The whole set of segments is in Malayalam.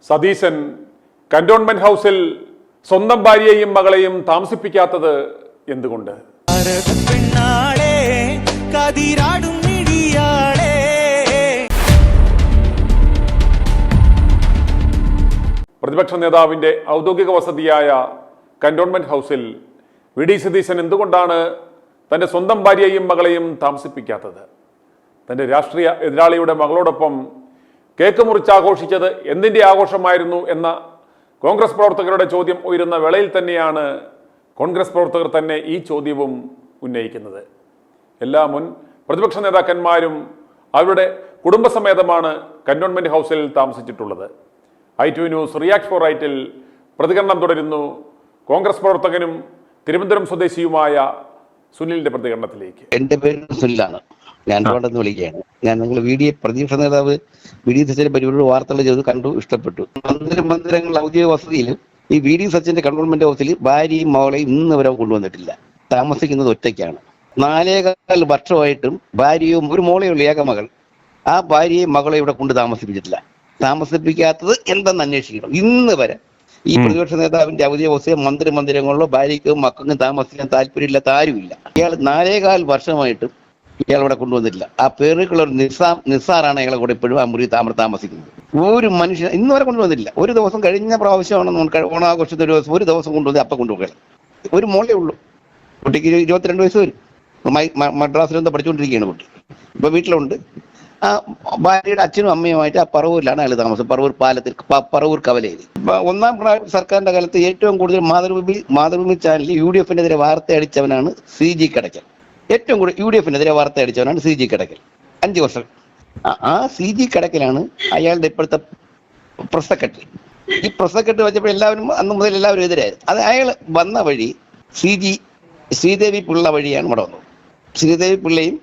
സതീശൻ കന്റോൺമെന്റ് ഹൗസിൽ സ്വന്തം ഭാര്യയെയും മകളെയും താമസിപ്പിക്കാത്തത് എന്തുകൊണ്ട്? പ്രതിപക്ഷ നേതാവിന്റെ ഔദ്യോഗിക വസതിയായ കന്റോൺമെന്റ് ഹൗസിൽ വി.ഡി. സതീശൻ എന്തുകൊണ്ടാണ് തന്റെ സ്വന്തം ഭാര്യയെയും മകളെയും താമസിപ്പിക്കാത്തത്? തന്റെ രാഷ്ട്രീയ എതിരാളിയുടെ മകളോടൊപ്പം കേക്ക് മുറിച്ചാഘോഷിച്ചത് എന്തിന്റെ ആഘോഷമായിരുന്നു എന്ന കോൺഗ്രസ് പ്രവർത്തകരുടെ ചോദ്യം ഉയരുന്ന വേളയിൽ തന്നെയാണ് കോൺഗ്രസ് പ്രവർത്തകർ തന്നെ ഈ ചോദ്യവും ഉന്നയിക്കുന്നത്. എല്ലാ മുൻ പ്രതിപക്ഷ നേതാക്കന്മാരും അവരുടെ കുടുംബസമേതമാണ് കന്റോൺമെന്റ് ഹൗസിൽ താമസിച്ചിട്ടുള്ളത്. i2 ന്യൂസ് റിയാക്ട് ഫോർ റൈറ്റിൽ പ്രതികരണം തുടരുന്നു. കോൺഗ്രസ് പ്രവർത്തകനും തിരുവനന്തപുരം സ്വദേശിയുമായ സുനിലിന്റെ പ്രതികരണത്തിലേക്ക്. എന്റെ പേര് സുനിലാണ്, ഞാൻ റോഡെന്ന് വിളിക്കുകയാണ്. ഞാൻ നിങ്ങൾ പ്രതിപക്ഷ നേതാവ് വി.ഡി. സച്ചിന്റെ പരിപാടിയുടെ വാർത്തകൾ ചെയ്ത് കണ്ടു, ഇഷ്ടപ്പെട്ടു. മന്ദിരങ്ങൾ ഔദ്യോഗിക വസതിയിൽ ഈ വി.ഡി. സച്ചിന്റെ കൺട്രോൾമെന്റ് ഹൗസിൽ ഭാര്യയും മകളെയും ഇന്ന് വരെ കൊണ്ടുവന്നിട്ടില്ല. താമസിക്കുന്നത് ഒറ്റയ്ക്കാണ്. 4.25 വർഷമായിട്ടും ഭാര്യയും ഒരു മോളെയുള്ള ഏക മകൾ, ആ ഭാര്യയും മകളെ ഇവിടെ കൊണ്ട് താമസിപ്പിച്ചിട്ടില്ല. താമസിപ്പിക്കാത്തത് എന്തെന്ന് അന്വേഷിക്കണം. ഇന്ന് വരെ ഈ പ്രതിപക്ഷ നേതാവിന്റെ ഔദ്യോഗിക വസതി മന്ദിരങ്ങളിലോ ഭാര്യയ്ക്കും മക്കൾക്കും താമസിക്കാൻ താല്പര്യമില്ലാത്ത ആരുമില്ല. ഇയാൾ 4.25 വർഷമായിട്ടും ഇയാൾ ഇവിടെ കൊണ്ടുവന്നിട്ടില്ല. ആ പേരുകളുള്ള ഒരു നിസാറാണ് ഇയാളെ കൂടെ ഇപ്പോഴും ആ മുറി താമസിക്കുന്നത്. ഒരു മനുഷ്യൻ ഇന്ന് വരെ കൊണ്ടുവന്നില്ല. ഒരു ദിവസം കഴിഞ്ഞ പ്രാവശ്യമാണ് ഓണാഘോഷത്തെ ഒരു ദിവസം കൊണ്ടുവന്ന് അപ്പം കൊണ്ടുപോകണം. ഒരു മോളേ ഉള്ളൂ. കുട്ടിക്ക് 22 വയസ്സ് വരും. മദ്രാസിലെന്തോ പഠിച്ചുകൊണ്ടിരിക്കുകയാണ് കുട്ടി. ഇപ്പൊ വീട്ടിലുണ്ട്. ആ ഭാര്യയുടെ അച്ഛനും അമ്മയുമായിട്ട് ആ പറവൂരിലാണ് അയാൾ താമസം. പറവൂർ പാലത്തിൽ, പറവൂർ കവലയിൽ. ഒന്നാം സർക്കാരിന്റെ കാലത്ത് ഏറ്റവും കൂടുതൽ മാതൃഭൂമി ചാനലിൽ UDF-നെതിരെ വാർത്ത അടിച്ചവനാണ് CG കടയ്ക്കൽ. ഏറ്റവും കൂടുതൽ UDF-നെതിരെ വാർത്ത അടിച്ചവനാണ് CG കടയ്ക്കൽ. 5 വർഷം. ആ CG കടയ്ക്കലാണ് അയാളുടെ ഇപ്പോഴത്തെ പ്രസ് സെക്രട്ടറി. ഈ പ്രസ് സെക്രട്ടറി വെച്ചപ്പോൾ എല്ലാവരും അന്ന് മുതൽ എല്ലാവരും എതിരായിരുന്നു. അത് അയാൾ വന്ന വഴി ശ്രീദേവി പിള്ള വഴിയാണ് ഇവിടെ വന്നത്. ശ്രീദേവി പിള്ളയും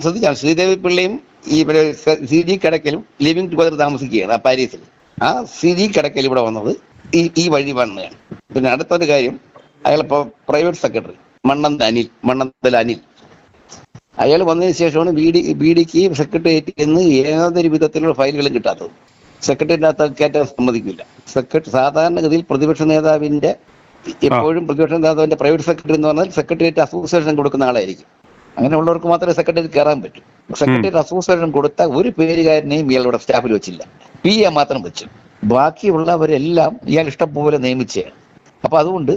ശ്രദ്ധിച്ചാണ്, ശ്രീദേവി പിള്ളയും ഈ CG കടയ്ക്കലും ലിവിംഗ് ടുഗദർ താമസിക്കുകയാണ് ആ പാരീസിൽ. ആ CG കടയ്ക്കൽ ഇവിടെ വന്നത് ഈ വഴി വന്നതാണ്. പിന്നെ അടുത്തൊരു കാര്യം, അയാളിപ്പോൾ പ്രൈവറ്റ് സെക്രട്ടറി മണ്ണന്തൽ അനിൽ അയാൾ വന്നതിന് ശേഷമാണ് ബി.ഡിക്ക് സെക്രട്ടേറിയറ്റിൽ നിന്ന് ഏതൊരു വിധത്തിലുള്ള ഫയലുകളും കിട്ടാത്തത്. സെക്രട്ടേറിയറ്റിനകത്ത് കയറ്റാൻ സമ്മതിക്കില്ല. സാധാരണഗതിയിൽ പ്രതിപക്ഷ നേതാവിന്റെ എപ്പോഴും പ്രതിപക്ഷ നേതാവിന്റെ പ്രൈവറ്റ് സെക്രട്ടറി എന്ന് പറഞ്ഞാൽ സെക്രട്ടേറിയറ്റ് അസോസിയേഷൻ കൊടുക്കുന്ന ആളായിരിക്കും. അങ്ങനെയുള്ളവർക്ക് മാത്രമേ സെക്രട്ടേറിയറ്റ് കയറാൻ പറ്റൂ. സെക്രട്ടേറിയറ്റ് അസോസിയേഷൻ കൊടുത്ത ഒരു പേരുകാരനെയും ഇയാളുടെ സ്റ്റാഫിൽ വെച്ചില്ല. PA മാത്രം വെച്ചു. ബാക്കിയുള്ളവരെല്ലാം ഇയാൾ ഇഷ്ടം പോലെ നിയമിച്ചതാണ്. അപ്പൊ അതുകൊണ്ട്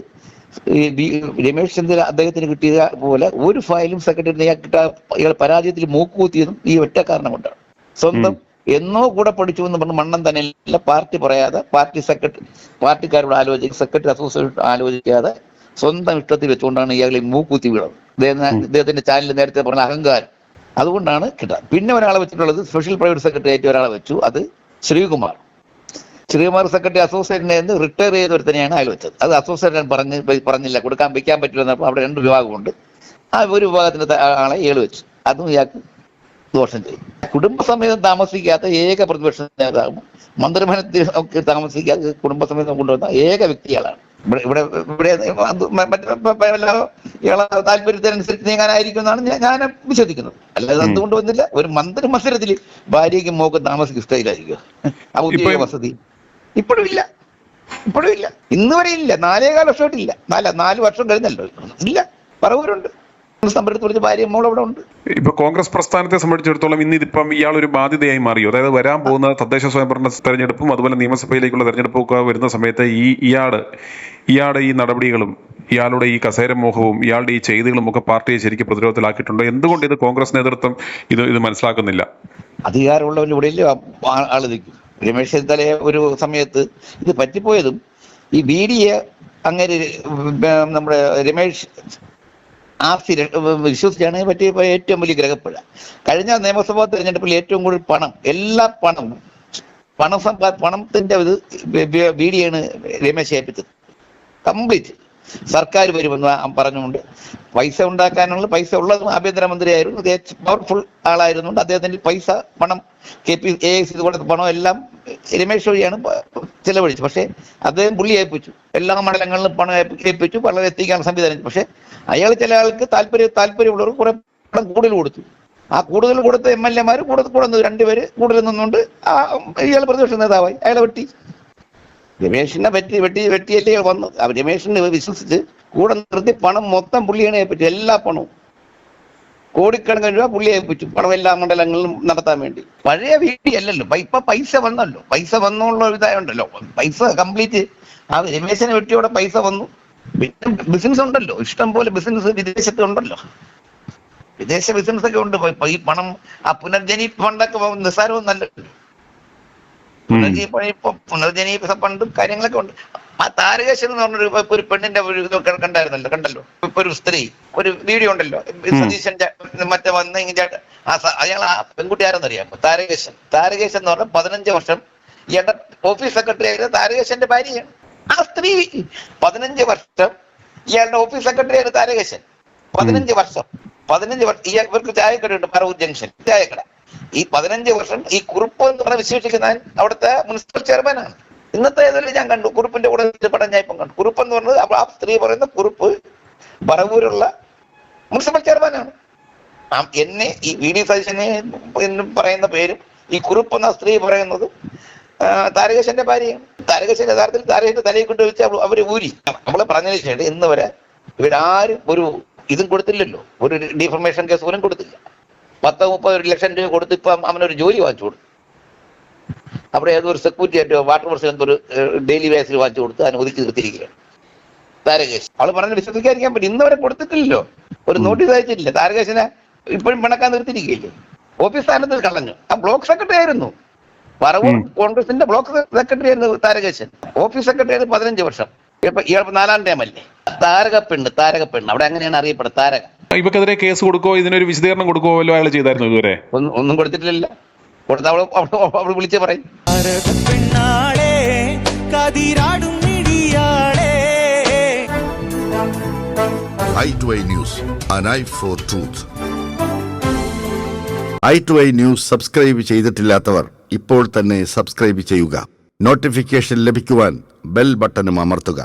രമേശ് ചെന്നിത്തല അദ്ദേഹത്തിന് കിട്ടിയ പോലെ ഒരു ഫയലും സെക്രട്ടറി ഇയാൾ പരാജയത്തിൽ മൂക്കുകുത്തിയതും ഈ ഒറ്റ കാരണം കൊണ്ടാണ്. സ്വന്തം എന്നോ കൂടെ പഠിച്ചു എന്ന് പറഞ്ഞ് മണ്ണം തന്നെ പാർട്ടി പറയാതെ പാർട്ടിക്കാരോട് ആലോചിക്കുക, സെക്രട്ടറി അസോസിയേഷൻ ആലോചിക്കാതെ സ്വന്തം ഇഷ്ടത്തിൽ വെച്ചുകൊണ്ടാണ് ഇയാൾ മൂക്കുത്തി വീണത്. ഇദ്ദേഹത്തിന്റെ ചാനലിൽ നേരത്തെ പറഞ്ഞ അഹങ്കാരം. അതുകൊണ്ടാണ് കിട്ടുക. പിന്നെ ഒരാളെ വെച്ചിട്ടുള്ളത് സ്പെഷ്യൽ പ്രൈവറ്റ് സെക്രട്ടറി ആയിട്ട് ഒരാളെ വെച്ചു. അത് ശ്രീകുമാർ സെക്രട്ടറി അസോസിയേഷനിൽ നിന്ന് റിട്ടയർ ചെയ്ത ഒരുത്തനെയാണ് അയാൾ വെച്ചത്. അത് അസോസിയേഷൻ പറഞ്ഞില്ല, വെക്കാൻ പറ്റില്ല. അപ്പോൾ അവിടെ 2 വിഭാഗമുണ്ട്. ആ ഒരു വിഭാഗത്തിന്റെ ആളെ ഇയാൾ വെച്ചു. അതും ഇയാൾക്ക് ദോഷം ചെയ്യും. കുടുംബസമേതം താമസിക്കാത്ത ഏക പ്രതിപക്ഷ നേതാവും മന്ത്രിഭവനത്തിൽ താമസിക്കാതെ കുടുംബസമേതം കൊണ്ടുവന്ന ഏക വ്യക്തികളാണ്. ഇവിടെ താല്പര്യത്തിനനുസരിച്ച് നീങ്ങാനായിരിക്കും എന്നാണ് ഞാൻ വിശ്വസിക്കുന്നത്. അല്ലാതെ എന്തുകൊണ്ട് വന്നില്ല? ഒരു മന്ത്രി മത്സരത്തിൽ ഭാര്യയ്ക്ക് മോക്കും താമസിക്കും ഇഷ്ടയിലായിരിക്കും ഔദ്യോഗിക വസതി. ഇപ്പോഴും ഇല്ല. ഇന്ന് വരെ ഇല്ല. 4.25 വർഷമായിട്ടില്ല. 4 വർഷം കഴിഞ്ഞല്ലോ. ഇല്ല. പറവൂരുണ്ട്. ഭാര്യ മോൾ അവിടെ ഉണ്ട്. ഇപ്പൊ കോൺഗ്രസ് പ്രസ്ഥാനത്തെ സംബന്ധിച്ചിടത്തോളം ഇന്ന് ഇതിപ്പം ഇയാൾ ഒരു ബാധ്യതയായി മാറിയോ? അതായത് വരാൻ പോകുന്ന തദ്ദേശ സ്വയംഭരണ തെരഞ്ഞെടുപ്പും അതുപോലെ നിയമസഭയിലേക്കുള്ള തെരഞ്ഞെടുപ്പും ഒക്കെ വരുന്ന സമയത്ത് ഇയാളുടെ ഈ നടപടികളും ഇയാളുടെ ഈ കസേരമോഹവും ഇയാളുടെ ഈ ചെയ്തികളും ഒക്കെ പാർട്ടിയെ ശരിക്കും പ്രതിരോധത്തിലാക്കിയിട്ടുണ്ടോ? എന്തുകൊണ്ട് ഇത് കോൺഗ്രസ് നേതൃത്വം ഇത് മനസ്സിലാക്കുന്നില്ല? അധികാരമുള്ളവരുടെ ഇവിടെ ആള് നിൽക്കും. രമേശ് ചെന്നിത്തലയെ ഒരു സമയത്ത് ഇത് പറ്റിപ്പോയതും ഈ BDയെ അങ്ങനെ നമ്മുടെ രമേശ് വിശ്വസിച്ചാണ് പറ്റിയ ഏറ്റവും വലിയ ഗ്രഹപ്പുഴ. കഴിഞ്ഞ നിയമസഭാ തെരഞ്ഞെടുപ്പിൽ ഏറ്റവും കൂടുതൽ എല്ലാ പണത്തിന്റെ ഇത് BDയാണ് രമേശ് ഏൽപ്പിച്ചത്. കംപ്ലീറ്റ് സർക്കാർ വരുമെന്ന് പറഞ്ഞുകൊണ്ട് പൈസ ഉണ്ടാക്കാനുള്ള പൈസ ഉള്ളതും ആഭ്യന്തരമന്ത്രിയായിരുന്നു. പവർഫുൾ ആളായിരുന്നുകൊണ്ട് അദ്ദേഹത്തിന്റെ പണം AIC കൊടുത്ത പണം എല്ലാം രമേശ് വഴിയാണ് ചെലവഴിച്ചു. പക്ഷെ അദ്ദേഹം പുള്ളി ഏൽപ്പിച്ചു. എല്ലാ മണ്ഡലങ്ങളിലും പണം ഏൽപ്പിച്ചു, പണം എത്തിക്കാനുള്ള സംവിധാനം. പക്ഷെ അയാൾ ചില ആൾക്ക് താല്പര്യമുള്ളവർക്ക് കുറെ പണം കൂടുതൽ കൊടുത്തു. ആ കൂടുതൽ കൊടുത്ത MLA-മാർ കൂടുന്നത് 2 പേര് കൂടുതൽ നിന്നുകൊണ്ട് ഇയാൾ പ്രതിപക്ഷ നേതാവായി. അയാളെ വെട്ടി. രമേശിനെ വെട്ടിയല്ലേ വന്നു. രമേശിനെ വിശ്വസിച്ച് കൂടെ നിർത്തി പണം മൊത്തം പുള്ളിയാണ് ഏൽപ്പിച്ചു. എല്ലാ പണവും കോടിക്കണക്കിന് രൂപ പുള്ളി ഏൽപ്പിച്ചു. പണം എല്ലാ മണ്ഡലങ്ങളിലും നടത്താൻ വേണ്ടി. പഴയ വീടി അല്ലല്ലോ, ഇപ്പൊ പൈസ വന്നല്ലോ. പൈസ വന്നുള്ള ഇതായുണ്ടല്ലോ. പൈസ കംപ്ലീറ്റ് ആ രമേശിനെ വെട്ടിയോടെ പൈസ വന്നു. പിന്നെ ബിസിനസ് ഉണ്ടല്ലോ, ഇഷ്ടം പോലെ ബിസിനസ് വിദേശത്ത് ഉണ്ടല്ലോ. വിദേശ ബിസിനസ് ഒക്കെ ഉണ്ട്. ഈ പണം ആ പുനർജനി ഫണ്ടൊക്കെ നിസ്സാരവും നല്ലല്ലോ. പുനർജനി ഫണ്ടും കാര്യങ്ങളൊക്കെ ഉണ്ട്. ആ താരകേശൻ എന്ന് പറഞ്ഞൊരു ഒരു പെണ്ണിന്റെ ഒരു ഇതൊക്കെ കണ്ടല്ലോ. ഇപ്പൊ ഒരു സ്ത്രീ ഒരു വീഡിയോ ഉണ്ടല്ലോ, സതീശന്റെ മറ്റേ വന്ന അയാൾ ആ പെൺകുട്ടി ആരെന്നറിയാമോ? താരകേശൻ എന്ന് പറഞ്ഞാൽ 15 വർഷം ഇയാളുടെ ഓഫീസ് സെക്രട്ടറി ആയിരുന്ന താരകേശന്റെ ഭാര്യയാണ്. ആ സ്ത്രീ 15 വർഷം ഇയാളുടെ ഓഫീസ് സെക്രട്ടറി ആയിരുന്നു താരകേശൻ. 15 വർഷം ഇവർക്ക് ചായക്കടയുണ്ട്, പറവൂർ ജംഗ്ഷൻ ചായക്കട. ഈ 15 വർഷം ഈ കുറുപ്പ് എന്ന് പറഞ്ഞ വിശേഷിക്കുന്ന അവിടുത്തെ മുനിസിപ്പൽ ചെയർമാനാണ്. ഇന്നത്തെ ഏതെങ്കിലും ഞാൻ കണ്ടു, കുറുപ്പിന്റെ കൂടെ പടം ഞാൻ ഇപ്പം കണ്ടു. കുറുപ്പ് എന്ന് പറഞ്ഞത് ആ സ്ത്രീ പറയുന്ന കുറുപ്പ് പറവൂരുള്ള മുനിസിപ്പൽ ചെയർമാനാണ്. എന്നെ ഈ VD സതീശനെ എന്ന് പറയുന്ന പേരും ഈ കുറുപ്പ് എന്ന സ്ത്രീ പറയുന്നത് താരകേശന്റെ ഭാര്യയാണ്. താരകേശൻ യഥാർത്ഥത്തിൽ താരകേശന്റെ തലയിൽ കൊണ്ട് വെച്ച് അവര് ഊരി. നമ്മളെ പറഞ്ഞതിന് ശേഷം ഇന്ന് വരെ ഇവരാരും ഒരു ഇതും കൊടുത്തില്ലല്ലോ, ഒരു ഡിഫർമേഷൻ കേസ് പോലും കൊടുത്തില്ല. 10-30 ലക്ഷം രൂപ കൊടുത്ത് ഇപ്പം അവനൊരു ജോലി വാങ്ങിച്ചു കൊടുത്തു. അവിടെ ഏതൊരു സെക്യൂരിറ്റി ആയിട്ടോ വാട്ടർ വർഷം എന്തൊരു ഡെയിലി ബേസിൽ വാങ്ങിച്ചു കൊടുത്ത് അതിനെ ഒതുക്കി നിർത്തിയിരിക്കുകയാണ് താരകേശ്. അവള് പറഞ്ഞ് വിശ്വസിക്കാതിരിക്കാൻ പറ്റും. ഇന്നവരെ കൊടുത്തിട്ടില്ലല്ലോ, ഒരു നോട്ടീസ് അയച്ചിട്ടില്ല. താരകേശനെ ഇപ്പോഴും പിണക്കാൻ നിർത്തിയിരിക്കുകയില്ലേ. ഓഫീസ് സ്ഥാനത്ത് കളഞ്ഞു. ആ ബ്ലോക്ക് സെക്രട്ടറി ആയിരുന്നു, പറവൂർ കോൺഗ്രസിന്റെ ബ്ലോക്ക് സെക്രട്ടറി ആയിരുന്നു താരകേശൻ. ഓഫീസ് സെക്രട്ടറി ആയിരുന്നു 15 വർഷം. ഇയാൾ 4ാം ടൈം അല്ലേ. താരകപ്പെണ്ണ് അവിടെ അങ്ങനെയാണ് അറിയപ്പെടുന്നത്. താരക. ഇവക്കെതിരെ കേസ് കൊടുക്കോ, ഇതിനൊരു വിശദീകരണം കൊടുക്കോ വല്ലോ അയാൾ ചെയ്തായിരുന്നു ഇതുവരെ? ഒന്നും കൊടുത്തിട്ടില്ല. കൊടുത്ത അവള് വിളിച്ച് പറയും. i2i News, an eye for truth. i2i News subscribe ചെയ്തിട്ടില്ലാത്തവർ ഇപ്പോൾ തന്നെ സബ്സ്ക്രൈബ് ചെയ്യുക. നോട്ടിഫിക്കേഷൻ ലഭിക്കുവാൻ ബെൽ ബട്ടണും അമർത്തുക.